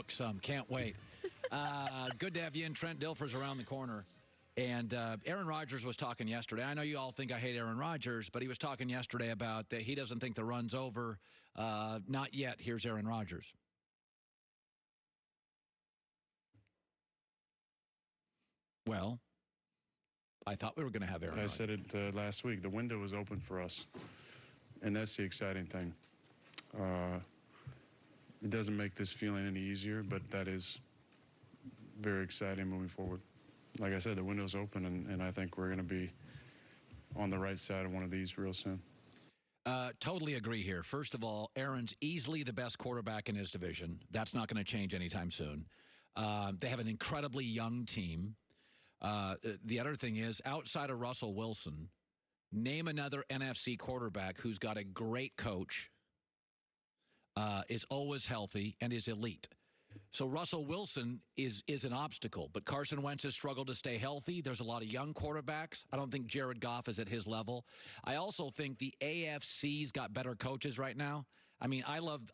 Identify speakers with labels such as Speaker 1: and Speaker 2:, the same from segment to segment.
Speaker 1: book some. Can't wait. Good to have you in. Trent Dilfer's around the corner. And Aaron Rodgers was talking yesterday. I know you all think I hate Aaron Rodgers, but he was talking yesterday about that he doesn't think the run's over. Not yet. Here's Aaron Rodgers. Well, I thought we were going to have Aaron Rodgers.
Speaker 2: I said it last week. The window was open for us, and that's the exciting thing. It doesn't make this feeling any easier, but that is very exciting moving forward. Like I said, the window's open, and I think we're going to be on the right side of one of these real soon.
Speaker 1: Totally agree here. First of all, Aaron's easily the best quarterback in his division. That's not going to change anytime soon. They have an incredibly young team. The other thing is, outside of Russell Wilson, name another NFC quarterback who's got a great coach, is always healthy, and is elite. So Russell Wilson is an obstacle, but Carson Wentz has struggled to stay healthy. There's a lot of young quarterbacks. I don't think Jared Goff is at his level. I also think the AFC's got better coaches right now. I mean, I love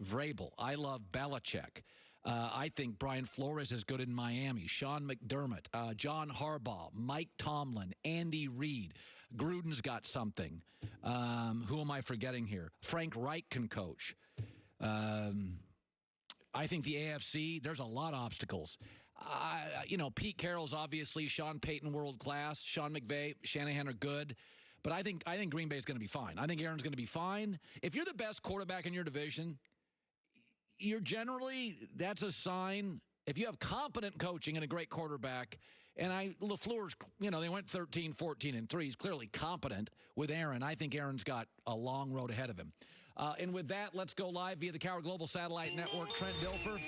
Speaker 1: Vrabel. I love Belichick. I think Brian Flores is good in Miami. Sean McDermott, John Harbaugh, Mike Tomlin, Andy Reid. Gruden's got something. Who am I forgetting here? Frank Reich can coach. I think the AFC, there's a lot of obstacles. Pete Carroll's obviously, Sean Payton world class, Sean McVay, Shanahan are good. But I think Green Bay's going to be fine. I think Aaron's going to be fine. If you're the best quarterback in your division, that's a sign. If you have competent coaching and a great quarterback, and LaFleur's, they went 13, 14, and 3. He's clearly competent with Aaron. I think Aaron's got a long road ahead of him. And with that, let's go live via the Cowher Global Satellite Network. Trent Dilfer,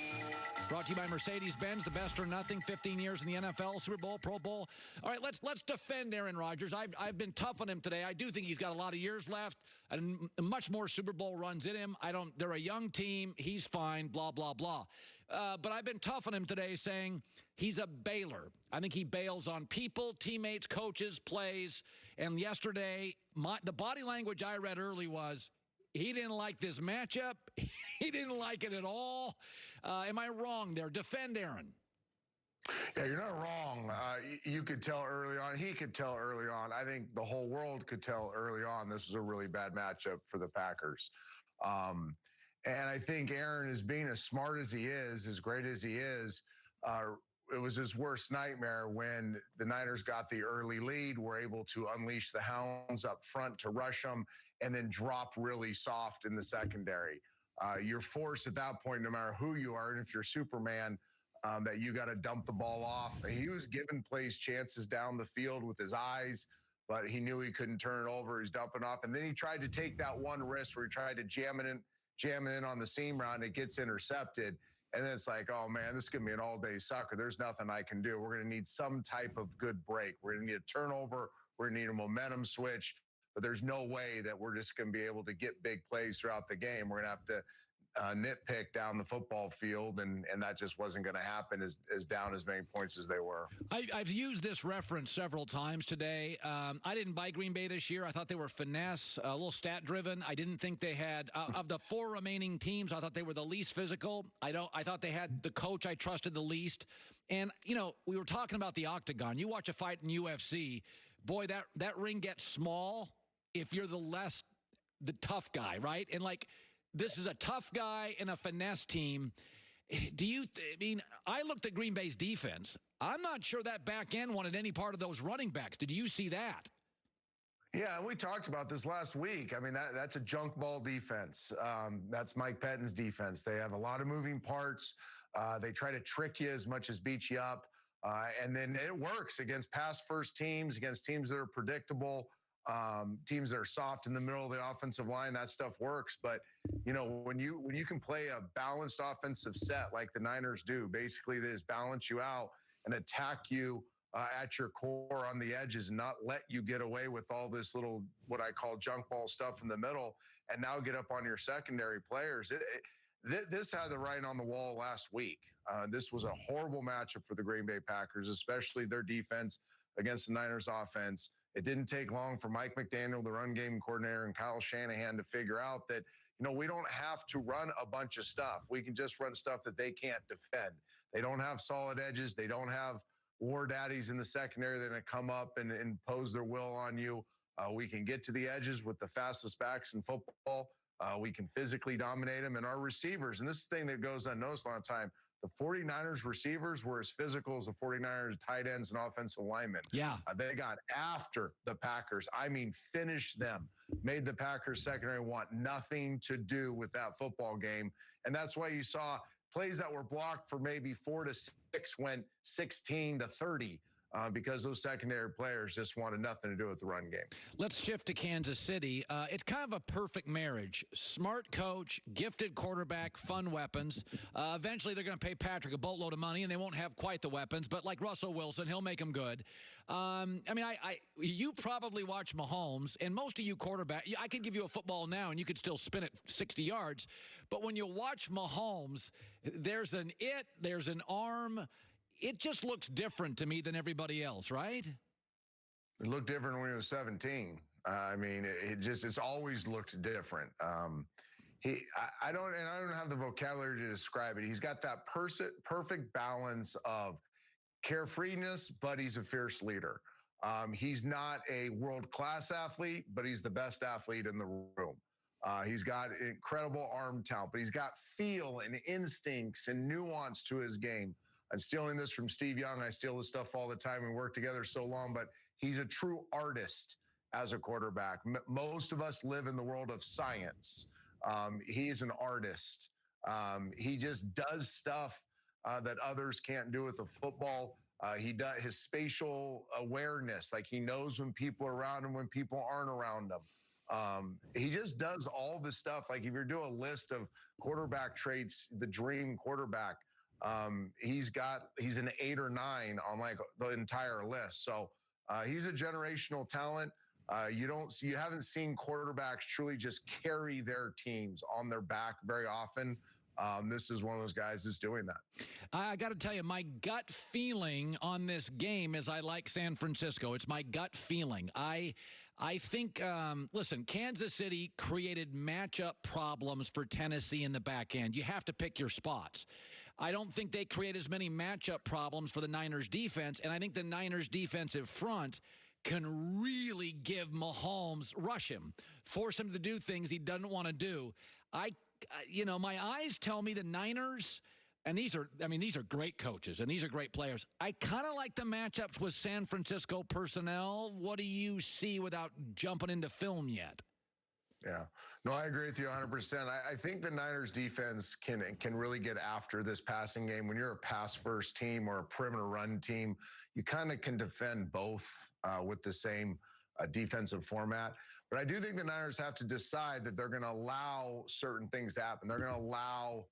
Speaker 1: brought to you by Mercedes-Benz, the best or nothing, 15 years in the NFL, Super Bowl, Pro Bowl. All right, let's defend Aaron Rodgers. I've been tough on him today. I do think he's got a lot of years left and much more Super Bowl runs in him. They're a young team. He's fine, blah, blah, blah. But I've been tough on him today saying he's a bailer. I think he bails on people, teammates, coaches, plays. And yesterday, the body language I read early was, he didn't like this matchup. He didn't like it at all. Am I wrong there? Defend Aaron.
Speaker 3: Yeah, you're not wrong. You could tell early on. He could tell early on. I think the whole world could tell early on this was a really bad matchup for the Packers. And I think Aaron, is being as smart as he is, as great as he is, it was his worst nightmare when the Niners got the early lead, were able to unleash the hounds up front to rush them, and then drop really soft in the secondary. You're forced at that point, no matter who you are, and if you're Superman, that you got to dump the ball off. He was giving plays chances down the field with his eyes, but he knew he couldn't turn it over. He's dumping off, and then he tried to take that one risk where he tried to jam it in on the seam route, and it gets intercepted. And then it's like, oh, man, this is going to be an all-day sucker. There's nothing I can do. We're going to need some type of good break. We're going to need a turnover. We're going to need a momentum switch. But there's no way that we're just going to be able to get big plays throughout the game. We're going to have to nitpick down the football field, and that just wasn't going to happen as down as many points as they were.
Speaker 1: I've used this reference several times today. I didn't buy Green Bay this year. I thought they were finesse, a little stat-driven. I didn't think they had, of the 4 remaining teams, I thought they were the least physical. I thought they had the coach I trusted the least. And, we were talking about the octagon. You watch a fight in UFC, boy, that ring gets small if you're the tough guy, right? And, this is a tough guy and a finesse team. I looked at Green Bay's defense. I'm not sure that back end wanted any part of those running backs. Did you see that?
Speaker 3: Yeah, we talked about this last week. I mean, that's a junk ball defense. That's Mike Pettine's defense. They have a lot of moving parts. They try to trick you as much as beat you up. And then it works against pass-first teams, against teams that are predictable. Teams that are soft in the middle of the offensive line, that stuff works. But, when you can play a balanced offensive set like the Niners do, basically they just balance you out and attack you at your core on the edges and not let you get away with all this little, what I call junk ball stuff in the middle, and now get up on your secondary players. This had the writing on the wall last week. This was a horrible matchup for the Green Bay Packers, especially their defense against the Niners offense. It didn't take long for Mike McDaniel, the run game coordinator, and Kyle Shanahan to figure out that We don't have to run a bunch of stuff. We can just run stuff that they can't defend. They don't have solid edges. They don't have war daddies in the secondary that are going to come up and impose their will on you. We can get to the edges with the fastest backs in football. We can physically dominate them. And our receivers, and this is the thing that goes unnoticed a lot of time, the 49ers receivers were as physical as the 49ers tight ends and offensive linemen.
Speaker 1: Yeah.
Speaker 3: They got after the Packers. I mean, finished them, made the Packers secondary want nothing to do with that football game. And that's why you saw plays that were blocked for maybe 4 to 6 went 16 to 30. Because those secondary players just wanted nothing to do with the run game.
Speaker 1: Let's shift to Kansas City. It's kind of a perfect marriage. Smart coach, gifted quarterback, fun weapons. Eventually, they're going to pay Patrick a boatload of money, and they won't have quite the weapons. But like Russell Wilson, he'll make them good. You probably watch Mahomes, and most of you quarterback, I could give you a football now, and you could still spin it 60 yards. But when you watch Mahomes, there's an arm. It just looks different to me than everybody else, right?
Speaker 3: It looked different when he was 17. It's always looked different. I don't have the vocabulary to describe it. He's got that perfect balance of carefreeness, but he's a fierce leader. He's not a world-class athlete, but he's the best athlete in the room. He's got incredible arm talent, but he's got feel and instincts and nuance to his game. I'm stealing this from Steve Young. I steal this stuff all the time. We work together so long, but he's a true artist as a quarterback. Most of us live in the world of science. He's an artist. He just does stuff that others can't do with the football. He does his spatial awareness, like he knows when people are around him, when people aren't around him. He just does all the stuff. Like if you're doing a list of quarterback traits, the dream quarterback, he's an 8 or 9 on like the entire list. So he's a generational talent. You haven't seen quarterbacks truly just carry their teams on their back very often. This is one of those guys that's doing that.
Speaker 1: I got to tell you, my gut feeling on this game is I like San Francisco. It's my gut feeling. I think, listen, Kansas City created matchup problems for Tennessee in the back end. You have to pick your spots. I don't think they create as many matchup problems for the Niners defense, and I think the Niners defensive front can really give Mahomes, rush him, force him to do things he doesn't want to do. My eyes tell me the Niners, and these are great coaches, and these are great players. I kind of like the matchups with San Francisco personnel. What do you see without jumping into film yet?
Speaker 3: Yeah. No, I agree with you 100%. I think the Niners defense can really get after this passing game. When you're a pass-first team or a perimeter run team, you kind of can defend both with the same defensive format. But I do think the Niners have to decide that they're going to allow certain things to happen. They're going to allow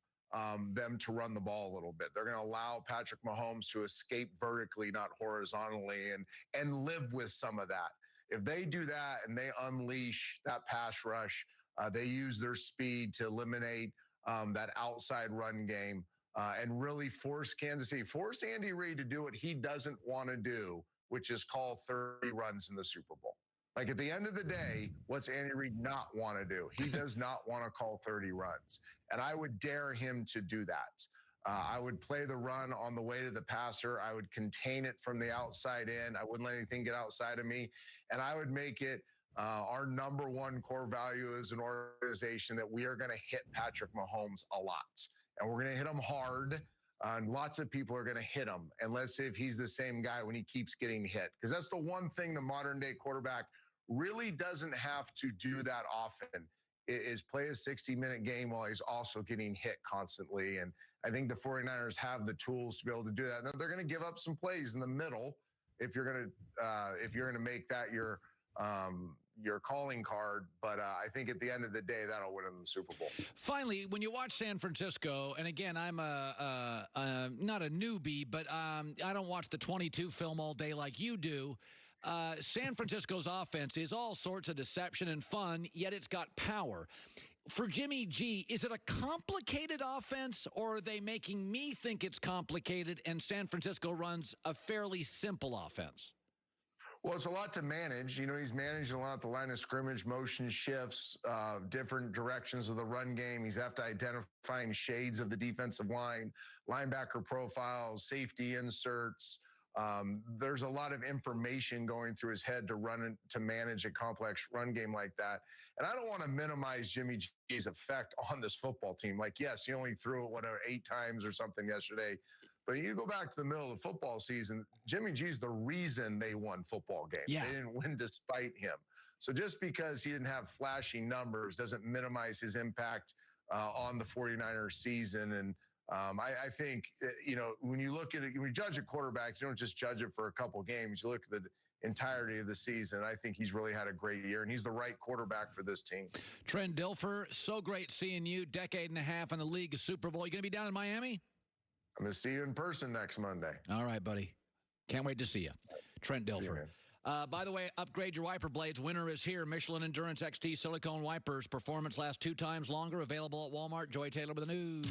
Speaker 3: them to run the ball a little bit. They're going to allow Patrick Mahomes to escape vertically, not horizontally, and live with some of that. If they do that and they unleash that pass rush, they use their speed to eliminate that outside run game and really force Andy Reid to do what he doesn't want to do, which is call 30 runs in the Super Bowl. Like at the end of the day, what's Andy Reid not want to do? He does not want to call 30 runs. And I would dare him to do that. I would play the run on the way to the passer. I would contain it from the outside in. I wouldn't let anything get outside of me. And I would make it our number one core value as an organization that we are going to hit Patrick Mahomes a lot. And we're going to hit him hard. And lots of people are going to hit him. And let's see if he's the same guy when he keeps getting hit. Because that's the one thing the modern day quarterback really doesn't have to do that often, is play a 60-minute game while he's also getting hit constantly. And I think the 49ers have the tools to be able to do that. Now, they're going to give up some plays in the middle if you're going to make that your calling card. But I think at the end of the day, that'll win them the Super Bowl.
Speaker 1: Finally, when you watch San Francisco, and again, I'm not a newbie, but I don't watch the 22 film all day like you do. San Francisco's offense is all sorts of deception and fun, yet it's got power. For Jimmy G, is it a complicated offense, or are they making me think it's complicated and San Francisco runs a fairly simple offense?
Speaker 3: Well, it's a lot to manage. You know, he's managing a lot the line of scrimmage, motion shifts, different directions of the run game. He's after identifying shades of the defensive line, linebacker profiles, safety inserts. There's a lot of information going through his head to manage a complex run game like that. And I don't want to minimize Jimmy G's effect on this football team. Like, yes, he only threw it, whatever, 8 times or something yesterday. But you go back to the middle of the football season, Jimmy G's the reason they won football games.
Speaker 1: Yeah.
Speaker 3: They didn't win despite him. So just because he didn't have flashy numbers doesn't minimize his impact on the 49ers season. And I think, you know, when you look at it, when you judge a quarterback, you don't just judge it for a couple games. You look at the entirety of the season. I think he's really had a great year, and he's the right quarterback for this team.
Speaker 1: Trent Dilfer, so great seeing you. Decade and a half in the league, a Super Bowl. You going to be down in Miami?
Speaker 3: I'm going to see you in person next Monday.
Speaker 1: All right, buddy. Can't wait to see you. Trent Dilfer. By the way, upgrade your wiper blades. Winter is here. Michelin Endurance XT silicone wipers. Performance lasts 2 times longer. Available at Walmart. Joy Taylor with the news.